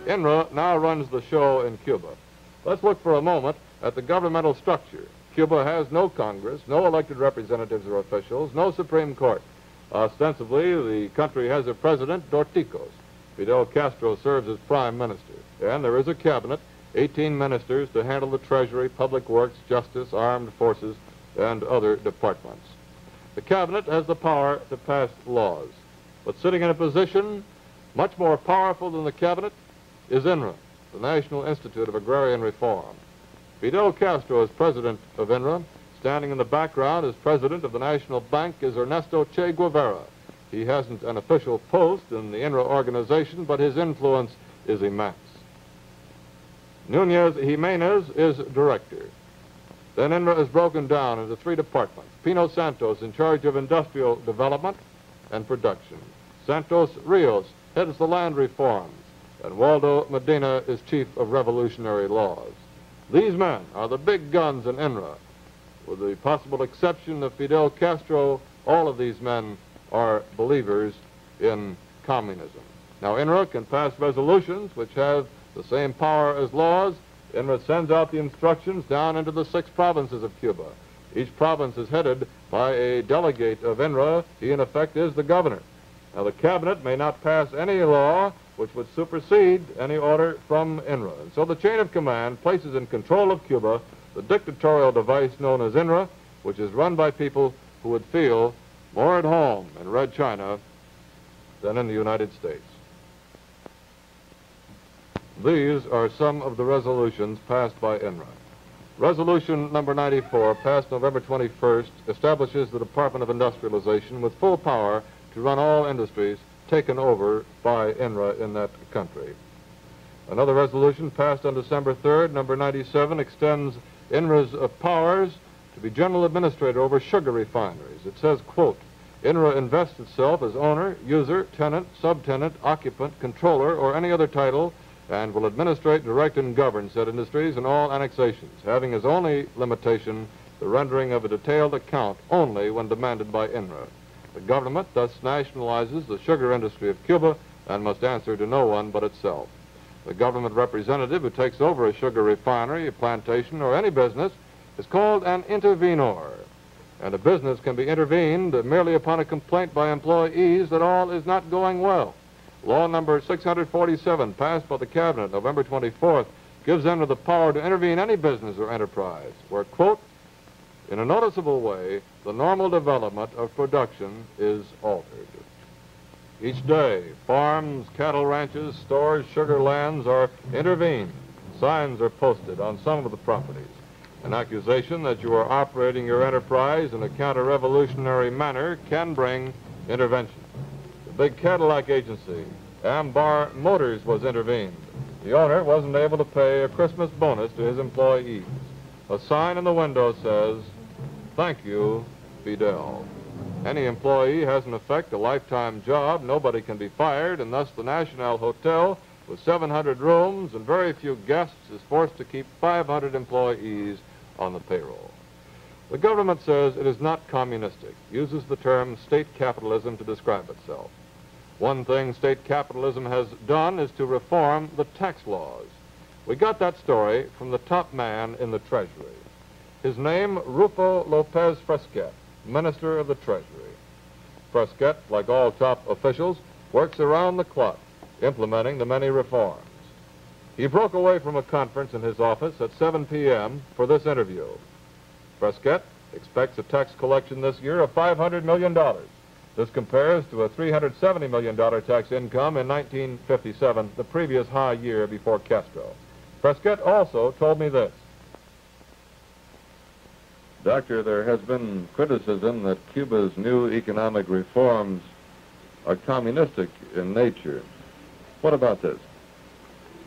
INRA now runs the show in Cuba. Let's look for a moment at the governmental structure. Cuba has no Congress, no elected representatives or officials, no Supreme Court. Ostensibly, the country has a president, Dorticos. Fidel Castro serves as prime minister. And there is a cabinet, 18 ministers to handle the treasury, public works, justice, armed forces, and other departments. The cabinet has the power to pass laws. But sitting in a position much more powerful than the cabinet is INRA, the National Institute of Agrarian Reform. Fidel Castro is president of INRA. Standing in the background as president of the National Bank is Ernesto Che Guevara. He hasn't an official post in the INRA organization, but his influence is immense. Nunez Jimenez is director. Then INRA is broken down into 3 departments. Pino Santos in charge of industrial development and production. Santos Rios heads the land reforms, and Waldo Medina is chief of revolutionary laws. These men are the big guns in INRA. With the possible exception of Fidel Castro, all of these men are believers in communism. Now, INRA can pass resolutions which have the same power as laws. INRA sends out the instructions down into the 6 provinces of Cuba. Each province is headed by a delegate of INRA. He, in effect, is the governor. Now, the cabinet may not pass any law which would supersede any order from INRA. And so the chain of command places in control of Cuba the dictatorial device known as INRA, which is run by people who would feel more at home in Red China than in the United States. These are some of the resolutions passed by INRA. Resolution number 94, passed November 21st, establishes the Department of Industrialization with full power to run all industries taken over by INRA in that country. Another resolution passed on December 3rd, number 97, extends INRA's powers to be general administrator over sugar refineries. It says, quote, INRA invests itself as owner, user, tenant, subtenant, occupant, controller, or any other title, and will administrate, direct, and govern said industries and all annexations, having as only limitation the rendering of a detailed account only when demanded by INRA. The government thus nationalizes the sugar industry of Cuba and must answer to no one but itself. The government representative who takes over a sugar refinery, a plantation, or any business is called an intervenor. And a business can be intervened merely upon a complaint by employees that all is not going well. Law number 647, passed by the Cabinet November 24th, gives them the power to intervene any business or enterprise where, quote, in a noticeable way, the normal development of production is altered. Each day, farms, cattle ranches, stores, sugar lands are intervened. Signs are posted on some of the properties. An accusation that you are operating your enterprise in a counter-revolutionary manner can bring intervention. The big Cadillac agency, Ambar Motors, was intervened. The owner wasn't able to pay a Christmas bonus to his employees. A sign in the window says, "Thank you, Fidel." Any employee has in effect a lifetime job. Nobody can be fired, and thus the National Hotel, with 700 rooms and very few guests, is forced to keep 500 employees on the payroll. The government says it is not communistic, uses the term state capitalism to describe itself. One thing state capitalism has done is to reform the tax laws. We got that story from the top man in the Treasury. His name, Rufo Lopez Fresquet, Minister of the Treasury. Fresquet, like all top officials, works around the clock, implementing the many reforms. He broke away from a conference in his office at 7 p.m. for this interview. Fresquet expects a tax collection this year of $500 million. This compares to a $370 million tax income in 1957, the previous high year before Castro. Fresquet also told me this. Doctor, there has been criticism that Cuba's new economic reforms are communistic in nature. What about this?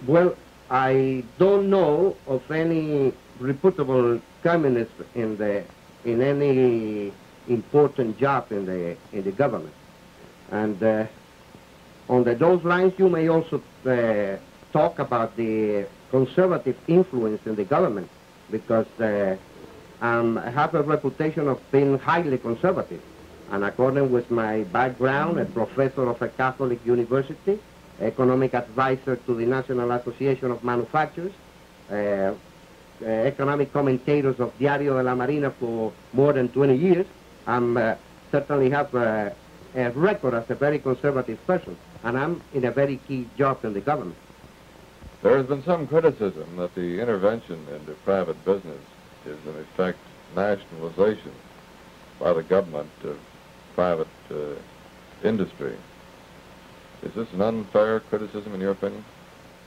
Well, I don't know of any reputable communist in any important job in the government. And on those lines, you may also talk about the conservative influence in the government, because I have a reputation of being highly conservative. And according with my background, a professor of a Catholic university, economic advisor to the National Association of Manufacturers, economic commentators of Diario de la Marina for more than 20 years. I certainly have a record as a very conservative person, and I'm in a very key job in the government. There has been some criticism that the intervention into private business is, in effect, nationalization by the government of private industry. Is this an unfair criticism, in your opinion?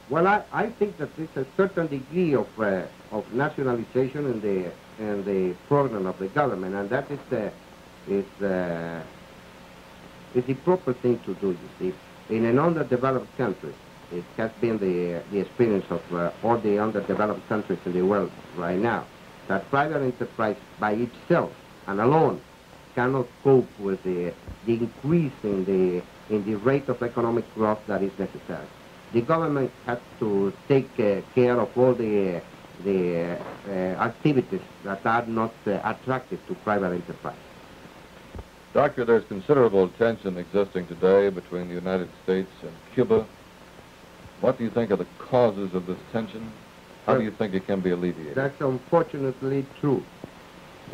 Well, I think that there's a certain degree of nationalization in the program of the government, and that is the proper thing to do. You see, in an underdeveloped country, it has been the experience of all the underdeveloped countries in the world right now, that private enterprise by itself and alone cannot cope with the increase in the rate of economic growth that is necessary. The government has to take care of all the activities that are not attractive to private enterprise. Doctor, there's considerable tension existing today between the United States and Cuba. What do you think are the causes of this tension? How do you think it can be alleviated? That's unfortunately true.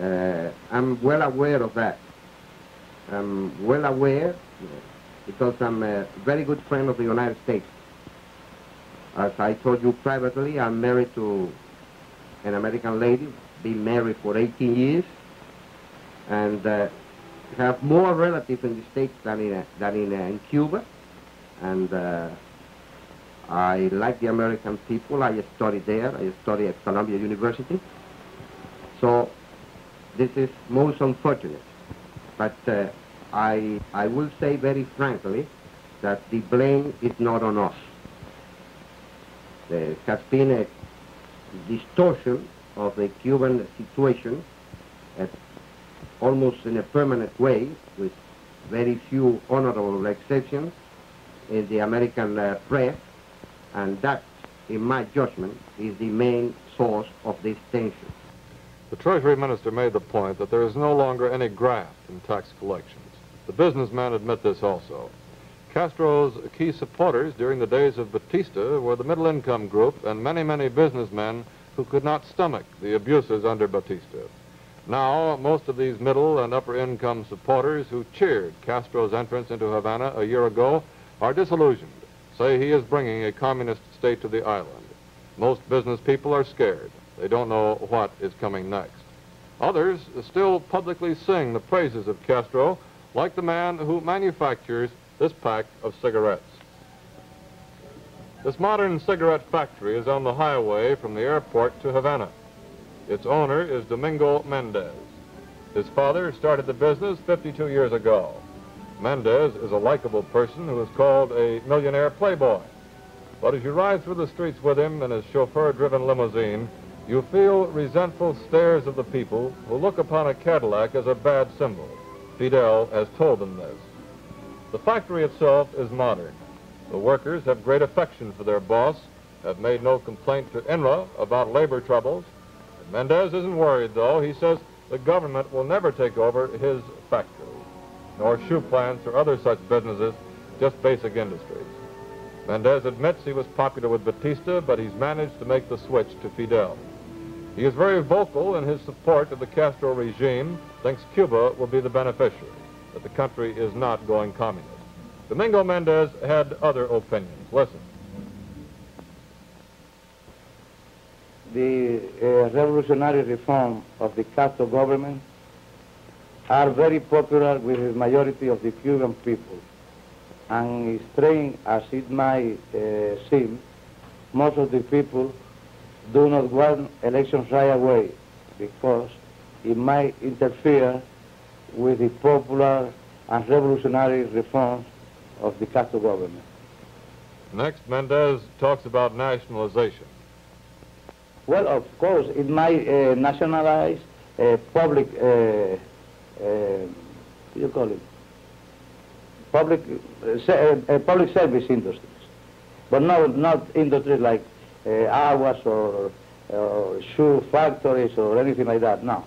I'm well aware of that. I'm well aware because I'm a very good friend of the United States. As I told you privately, I'm married to an American lady, been married for 18 years, and have more relatives in the States than in Cuba. And I like the American people. I studied there. I studied at Columbia University. So this is most unfortunate. But I will say very frankly that the blame is not on us. There has been a distortion of the Cuban situation almost in a permanent way, with very few honorable exceptions in the American press, and that, in my judgment, is the main source of this tension. The Treasury Minister made the point that there is no longer any graft in tax collections. The businessmen admit this also. Castro's key supporters during the days of Batista were the middle-income group and many, many businessmen who could not stomach the abuses under Batista. Now, most of these middle and upper-income supporters who cheered Castro's entrance into Havana a year ago are disillusioned, say he is bringing a communist state to the island. Most business people are scared. They don't know what is coming next. Others still publicly sing the praises of Castro, like the man who manufactures this pack of cigarettes. This modern cigarette factory is on the highway from the airport to Havana. Its owner is Domingo Mendez. His father started the business 52 years ago. Mendez is a likable person who is called a millionaire playboy. But as you ride through the streets with him in his chauffeur-driven limousine, you feel resentful stares of the people who look upon a Cadillac as a bad symbol. FIDELl has told them this. The factory itself is modern. The workers have great affection for their boss, have made no complaint to INRA about labor troubles. Mendez isn't worried, though. He says the government will never take over his factory, nor shoe plants or other such businesses, just basic industries. Mendez admits he was popular with Batista, but he's managed to make the switch to FIDELl. He is very vocal in his support of the Castro regime, thinks Cuba will be the beneficiary, that the country is not going communist. Domingo Mendez had other opinions. Listen. The revolutionary reform of the Castro government are very popular with the majority of the Cuban people. And strange as it might seem, most of the people do not want elections right away because it might interfere with the popular and revolutionary reforms of the Castro government. Next, Mendez talks about nationalization. Well, of course, it might nationalize public, what do you call it? Public service industries, but not industries like aguas or shoe factories or anything like that, no.